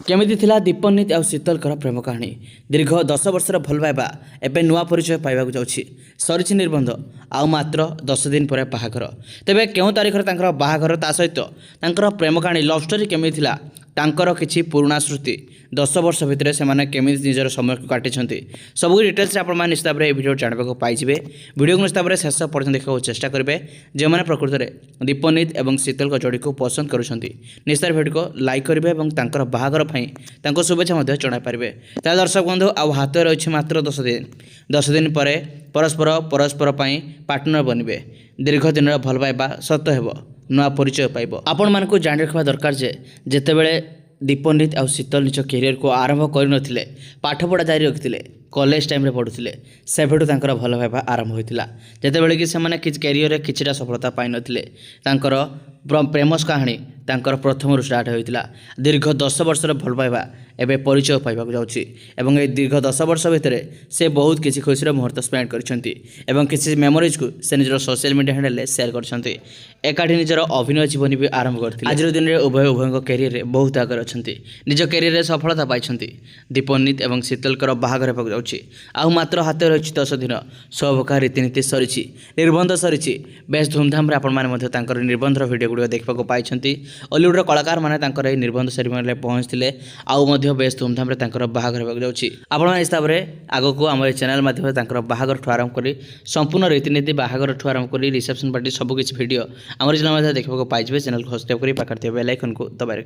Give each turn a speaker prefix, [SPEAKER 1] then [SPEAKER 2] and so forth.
[SPEAKER 1] केमिति थिला दीपनीत और शीतलकर प्रेम कहानी दीर्घ 10 वर्षर भल पाइबा एवं नुआ परिचय पाइबा जाऊँगी सरी निर्बंध आउ मात्र 10 दिन पर बाहाघर तेबे केउं तारिखर तांकर बाहाघर ता सहित तांकर प्रेम कहानी लव स्टोरी केमिति थिला तांकर किछि पुराणा स्मृति 10 वर्ष भितर से केमिति निजर समय को काटी सब डिटेल्स आप निश्चित भाव भिडियो जानवाक पाइबे भिडियो को निश्चित भाव शेष पर्यटन देखा चेष्टा करेंगे जो मैंने प्रकृत में दीपनीत और शीतल जोड़ी को पसंद करुँच निश्चित भिडियो को लाइक करेंगे और बाहाघर शुभेच्छा जनाइपारे। ताल दर्शक बंधु आउ हाथ रही मात्र 10 दिन पर परस्पर पार्टनर बनबे दीर्घ दिन भल पाइबा सत हो नुआ परिचय पाइब। आपण मानकु जानि रखबा दरकार जे जेतेबेले दीपनीत और शीतल निज कैरियर को आरंभ करनथिले पाठपढ़ा जारी रखिथिले कॉलेज टाइम रे पढ़ुथिले सेबेठु तांकर भल पाइबा आरंभ होइतिला जेतेबेले कि सेमाने किछ कैरियर रे किछटा सफलता पाइ नथिले तांकर प्रेमस कहानी तांकर प्रथम स्टार्ट होइतिला दीर्घ 10 वर्षर भल पाइबा एबे परिचय पाइबाक जाउछि एवं ए दीर्घ 10 वर्ष भितर से बहुत किछि खुशीर मुहूर्त स्पेंड करछन्ती एवं किछि मेमोरीज को से निजर सोशल मीडिया हैंडल शेयर करछन्ती एकाठी निजर अभिनय जीवन भी आरंभ करथिले। आज दिन रे उभय कैरियर रे बहुत आगर अछन्ती निज कैरियर रे सफलता पाइछन्ती दीपनीत एवं शीतलकर बाहाघर हेबाक जाउछि आउ मात्र हाथ रही 10 दिन सबका रीतिनीति सरी निर्बंध सरी बेस धूमधाम आपण माने मध्य तांकर निर्बंधर वीडियो गुडियो देखबाक पाइछन्ती हॉलीवुड कलाकार माने तांकर ए निर्बंध सेरेमनी रे पहुंचथिले आउ मध्य बेस धूमधाम रे तांकर बाहाघर हेबाक जाउछि। आपण माने हिसाब रे आगो को हमर चैनल माध्यम तांकर बाहाघर ठु आरंभ करी संपूर्ण रीतिनीति बाहाघर ठु आरंभ करी रिसेप्शन पार्टी सब किछि वीडियो हमर चैनल माध्यम देखबाक पाइछबे। चैनल को सब्सक्राइब करी पाखर बेल आइकन को दबाइ